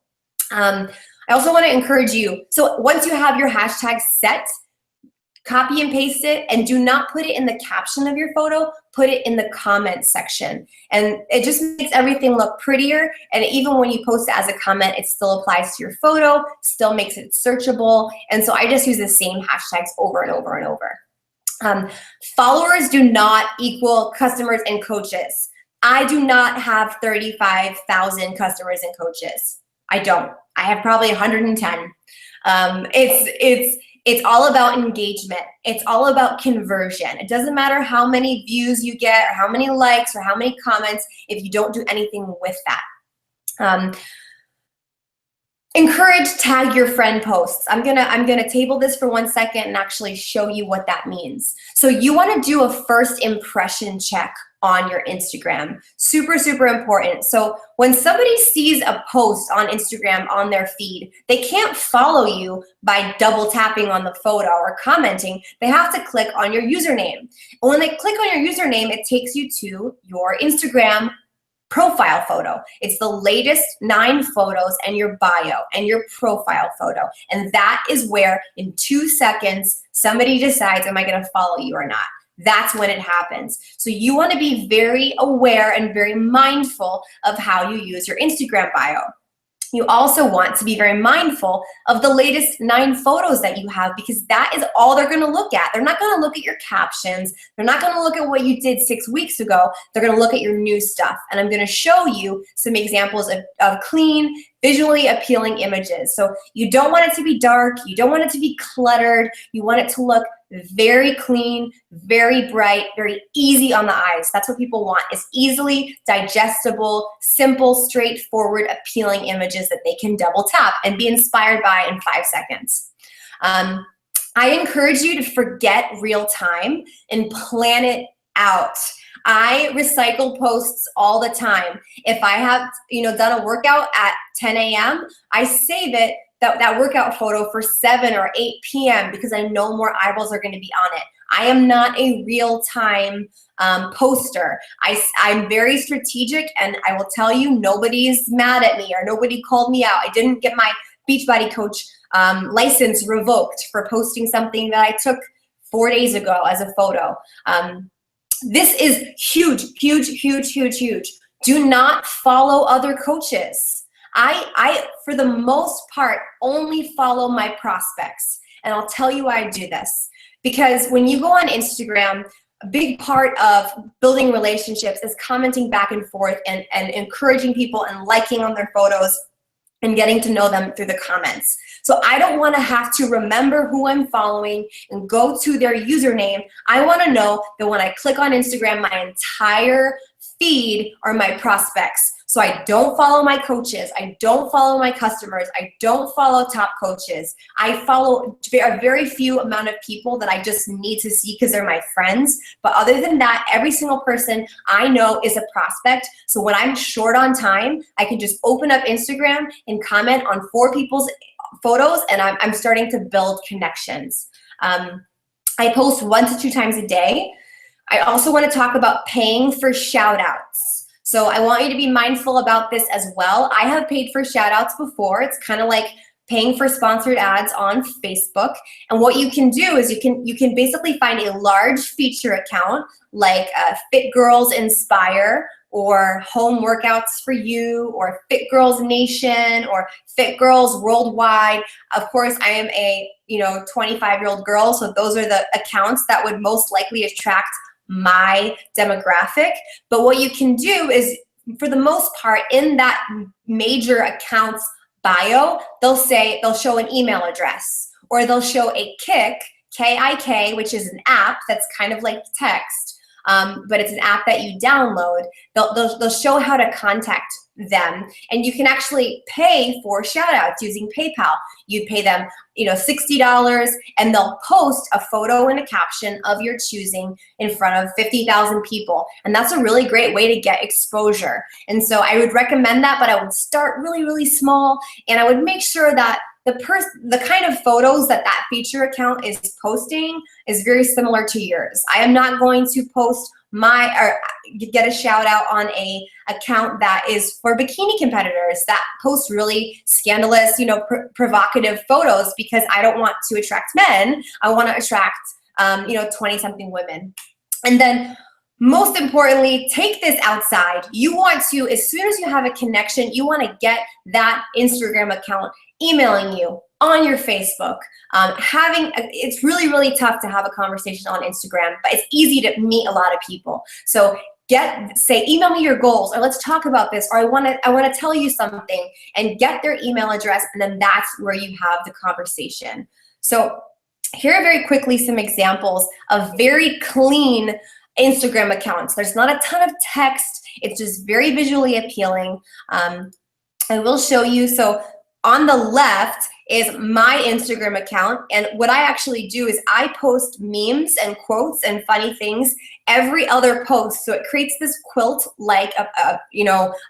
I also want to encourage you, so once you have your hashtag set, copy and paste it, and do not put it in the caption of your photo, put it in the comments section. And it just makes everything look prettier, and even when you post it as a comment, it still applies to your photo, still makes it searchable, and so I just use the same hashtags over and over and over. Followers do not equal customers and coaches. I do not have 35,000 customers and coaches. I don't. I have probably 110. It's all about engagement. It's all about conversion. It doesn't matter how many views you get, or how many likes, or how many comments, if you don't do anything with that. Encourage tag your friend posts. I'm gonna table this for 1 second and actually show you what that means. So you want to do a first impression check on your Instagram. Super, super important. So when somebody sees a post on Instagram on their feed, they can't follow you by double tapping on the photo or commenting. They have to click on your username. And when they click on your username, it takes you to your Instagram profile photo. It's the latest 9 photos and your bio and your profile photo. And that is where in 2 seconds, somebody decides, am I gonna follow you or not? That's when it happens. So you want to be very aware and very mindful of how you use your Instagram bio. You also want to be very mindful of the latest 9 photos that you have, because that is all they're going to look at. They're not going to look at your captions. They're not going to look at what you did 6 weeks ago. They're going to look at your new stuff. And I'm going to show you some examples of clean, visually appealing images. So you don't want it to be dark. You don't want it to be cluttered. You want it to look very clean, very bright, very easy on the eyes. That's what people want, is easily digestible, simple, straightforward, appealing images that they can double tap and be inspired by in 5 seconds. I encourage you to forget real time and plan it out. I recycle posts all the time. If I have done a workout at 10 a.m., I save it, that workout photo, for 7 or 8 p.m. because I know more eyeballs are going to be on it. I am not a real-time poster. I'm very strategic, and I will tell you, nobody's mad at me or nobody called me out. I didn't get my Beachbody Coach license revoked for posting something that I took 4 days ago as a photo. This is huge, huge, huge, huge, huge. Do not follow other coaches. I, for the most part, only follow my prospects. And I'll tell you why I do this. Because when you go on Instagram, a big part of building relationships is commenting back and forth and encouraging people and liking on their photos and getting to know them through the comments. So I don't want to have to remember who I'm following and go to their username. I want to know that when I click on Instagram, my entire feed are my prospects. So I don't follow my coaches. I don't follow my customers. I don't follow top coaches. I follow a very few amount of people that I just need to see because they're my friends. But other than that, every single person I know is a prospect. So when I'm short on time, I can just open up Instagram and comment on 4 people's photos, and I'm starting to build connections. I post 1 to 2 times a day. I also want to talk about paying for shout outs. So I want you to be mindful about this as well. I have paid for shout outs before. It's kind of like paying for sponsored ads on Facebook. And what you can do is you can basically find a large feature account like Fit Girls Inspire, or Home Workouts for You, or Fit Girls Nation, or Fit Girls Worldwide. Of course, I am a 25-year-old girl, so those are the accounts that would most likely attract my demographic. But what you can do is, for the most part, in that major account's bio, they'll show an email address, or they'll show a Kik, K-I-K, which is an app that's kind of like text. But it's an app that you download. They'll show how to contact them, and you can actually pay for shout outs using PayPal. You pay them, $60, and they'll post a photo and a caption of your choosing in front of 50,000 people. And that's a really great way to get exposure. And so I would recommend that, but I would start really, really small, and I would make sure that the kind of photos that feature account is posting is very similar to yours. I am not going to post or get a shout out on a account that is for bikini competitors that post really scandalous, provocative photos, because I don't want to attract men. I want to attract, 20-something women. And then, most importantly, take this outside. You want to, as soon as you have a connection, you want to get that Instagram account emailing you on your Facebook. It's really, really tough to have a conversation on Instagram, but it's easy to meet a lot of people. So email me your goals, or let's talk about this, or I want to tell you something, and get their email address, and then that's where you have the conversation. So here are very quickly some examples of very clean Instagram accounts. There's not a ton of text. It's just very visually appealing. I will show you. So on the left is my Instagram account, and what I actually do is I post memes and quotes and funny things every other post, so it creates this quilt-like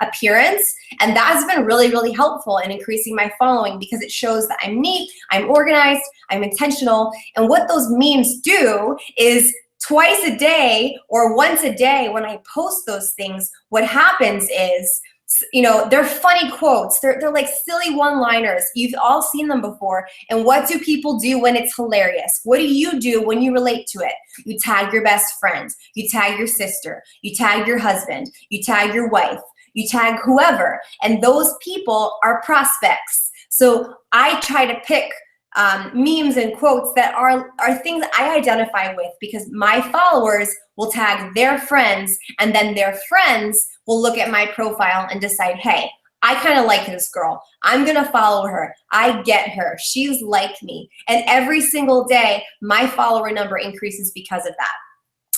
appearance, and that has been really, really helpful in increasing my following, because it shows that I'm neat, I'm organized, I'm intentional. And what those memes do is, twice a day or once a day when I post those things, what happens is, they're funny quotes. They're like silly one-liners. You've all seen them before. And what do people do when it's hilarious? What do you do when you relate to it? You tag your best friend. You tag your sister. You tag your husband. You tag your wife. You tag whoever. And those people are prospects. So I try to pick memes and quotes that are things I identify with, because my followers will tag their friends, and then their friends will look at my profile and decide, hey, I kind of like this girl. I'm going to follow her. I get her. She's like me. And every single day, my follower number increases because of that.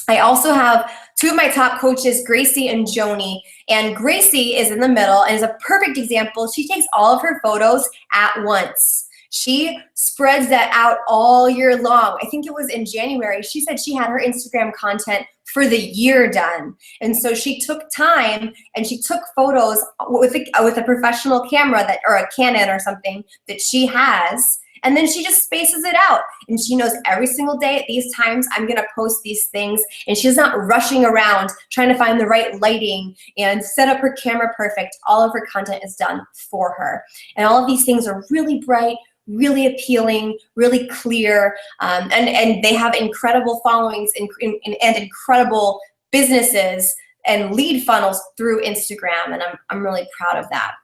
I also have 2 of my top coaches, Gracie and Joni, and Gracie is in the middle and is a perfect example. She takes all of her photos at once. She spreads that out all year long. I think it was in January. She said she had her Instagram content for the year done. And so she took time and she took photos with a professional camera or a Canon or something that she has. And then she just spaces it out. And she knows every single day at these times I'm going to post these things. And she's not rushing around trying to find the right lighting and set up her camera perfect. All of her content is done for her. And all of these things are really bright, really appealing, really clear, and they have incredible followings and incredible businesses and lead funnels through Instagram, and I'm really proud of that.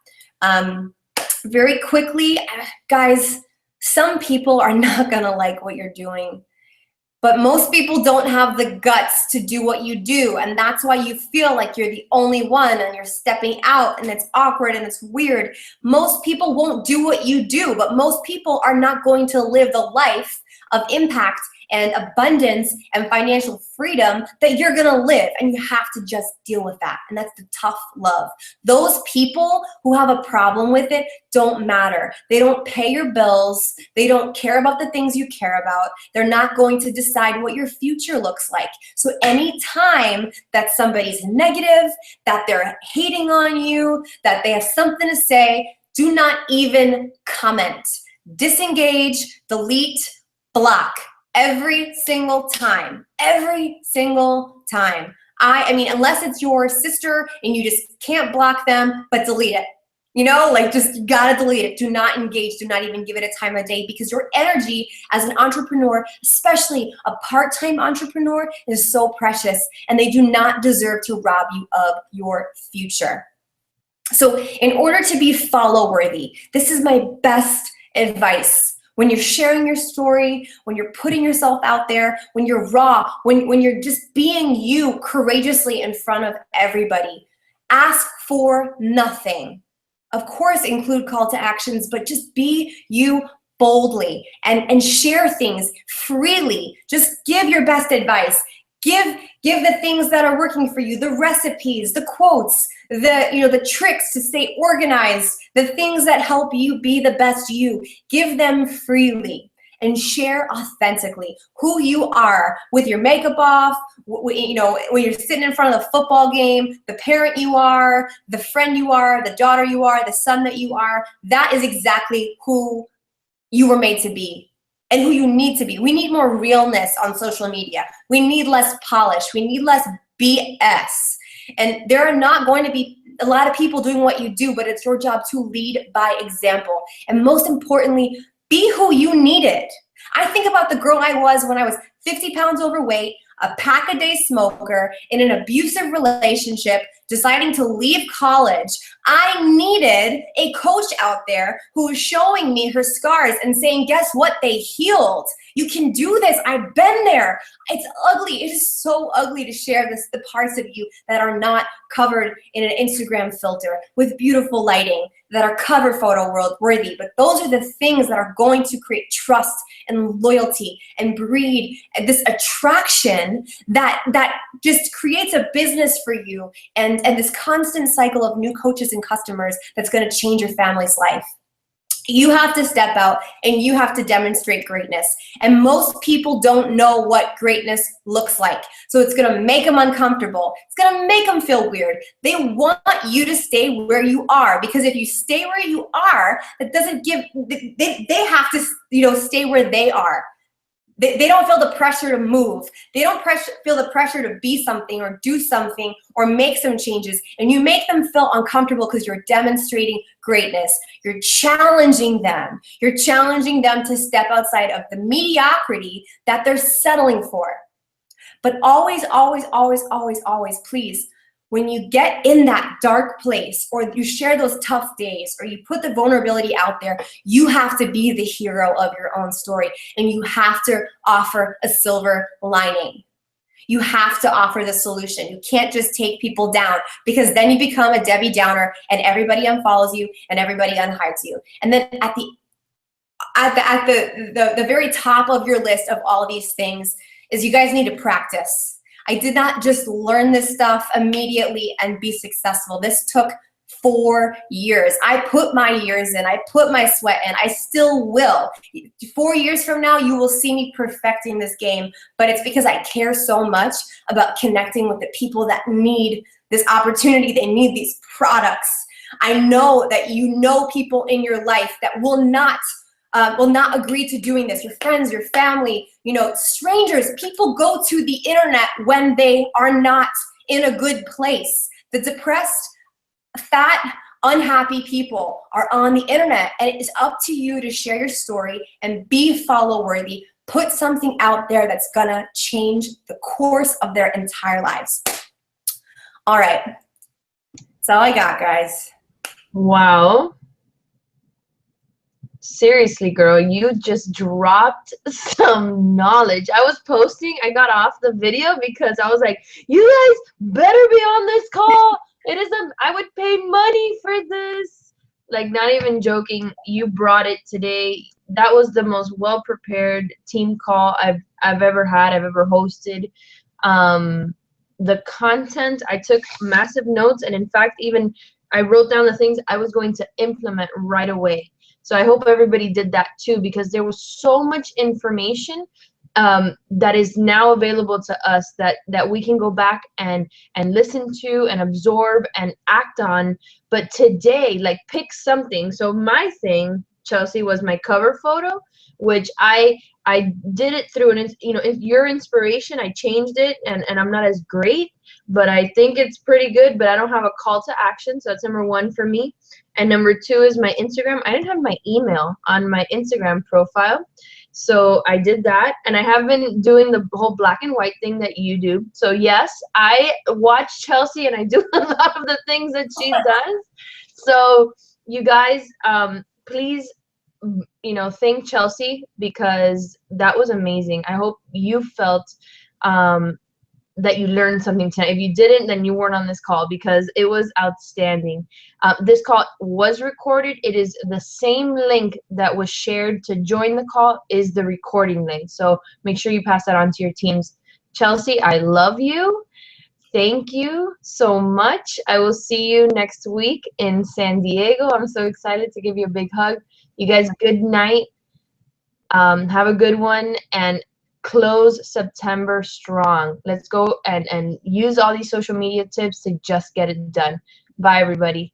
Very quickly, guys, some people are not gonna like what you're doing, but most people don't have the guts to do what you do, and that's why you feel like you're the only one and you're stepping out and it's awkward and it's weird. Most people won't do what you do, but most people are not going to live the life of impact and abundance and financial freedom that you're gonna live, and you have to just deal with that. And that's the tough love. Those people who have a problem with it don't matter. They don't pay your bills. They don't care about the things you care about. They're not going to decide what your future looks like. So anytime that somebody's negative, that they're hating on you, that they have something to say, do not even comment. Disengage, delete, block every single time. Every single time. I mean, unless it's your sister and you just can't block them, but delete it. You know, like just you gotta delete it. Do not engage. Do not even give it a time of day, because your energy as an entrepreneur, especially a part-time entrepreneur, is so precious, and they do not deserve to rob you of your future. So in order to be follow-worthy, this is my best advice. When you're sharing your story, when you're putting yourself out there, when you're raw, when you're just being you courageously in front of everybody, ask for nothing. Of course, include call to actions, but just be you boldly and share things freely. Just give your best advice. Give the things that are working for you, the recipes, the quotes, the tricks to stay organized, the things that help you be the best you. Give them freely and share authentically who you are with your makeup off, when you're sitting in front of the football game, the parent you are, the friend you are, the daughter you are, the son that you are. That is exactly who you were made to be and who you need to be. We need more realness on social media. We need less polish. We need less BS. And there are not going to be a lot of people doing what you do, but it's your job to lead by example. And most importantly, be who you needed. I think about the girl I was when I was 50 pounds overweight, a pack-a-day smoker, in an abusive relationship, deciding to leave college. I needed a coach out there who was showing me her scars and saying, guess what? They healed. You can do this. I've been there. It's ugly. It is so ugly to share the parts of you that are not covered in an Instagram filter with beautiful lighting, that are cover photo worthy. But those are the things that are going to create trust and loyalty and breed this attraction that just creates a business for you and this constant cycle of new coaches and customers that's going to change your family's life. You have to step out and you have to demonstrate greatness. And most people don't know what greatness looks like. So it's going to make them uncomfortable. It's going to make them feel weird. They want you to stay where you are, because if you stay where you are, that doesn't give, they have to, stay where they are. They don't feel the pressure to move. They don't feel the pressure to be something or do something or make some changes. And you make them feel uncomfortable because you're demonstrating greatness. You're challenging them. You're challenging them to step outside of the mediocrity that they're settling for. But always, always, always, always, always, please, when you get in that dark place or you share those tough days or you put the vulnerability out there, you have to be the hero of your own story, and you have to offer a silver lining. You have to offer the solution. You can't just take people down, because then you become a Debbie Downer and everybody unfollows you and everybody unhides you. And then at the very top of your list of all of these things is you guys need to practice. I did not just learn this stuff immediately and be successful. This took 4 years. I put my years in. I put my sweat in. I still will. 4 years from now, you will see me perfecting this game, but it's because I care so much about connecting with the people that need this opportunity. They need these products. I know that you know people in your life that will not agree to doing this. Your friends, your family, strangers. People go to the internet when they are not in a good place. The depressed, fat, unhappy people are on the internet, and it is up to you to share your story and be follow-worthy. Put something out there that's gonna change the course of their entire lives. All right, that's all I got, guys. Wow. Seriously, girl, you just dropped some knowledge. I got off the video because I was like, you guys better be on this call. I would pay money for this. Like, not even joking. You brought it today. that was the most well prepared team call I've ever had, I've ever hosted. The content, I took massive notes, and in fact, even I wrote down the things I was going to implement right away. So I hope everybody did that too, because there was so much information that is now available to us that we can go back and listen to and absorb and act on. But today, like, pick something. So my thing, Chelsea, was my cover photo, which I did it through your inspiration. I changed it, and I'm not as great, but I think it's pretty good. But I don't have a call to action, so that's number one for me. And number two is my Instagram. I didn't have my email on my Instagram profile, so I did that. And I have been doing the whole black and white thing that you do. So yes, I watch Chelsea, and I do a lot of the things that she does. So you guys, please, thank Chelsea, because that was amazing. I hope you felt that you learned something tonight. If you didn't, then you weren't on this call, because it was outstanding. This call was recorded. It is the same link that was shared to join the call is the recording link. So make sure you pass that on to your teams. Chelsea, I love you. Thank you so much. I will see you next week in San Diego. I'm so excited to give you a big hug. You guys, good night. Have a good one, and close September strong. Let's go and use all these social media tips to just get it done. Bye, everybody.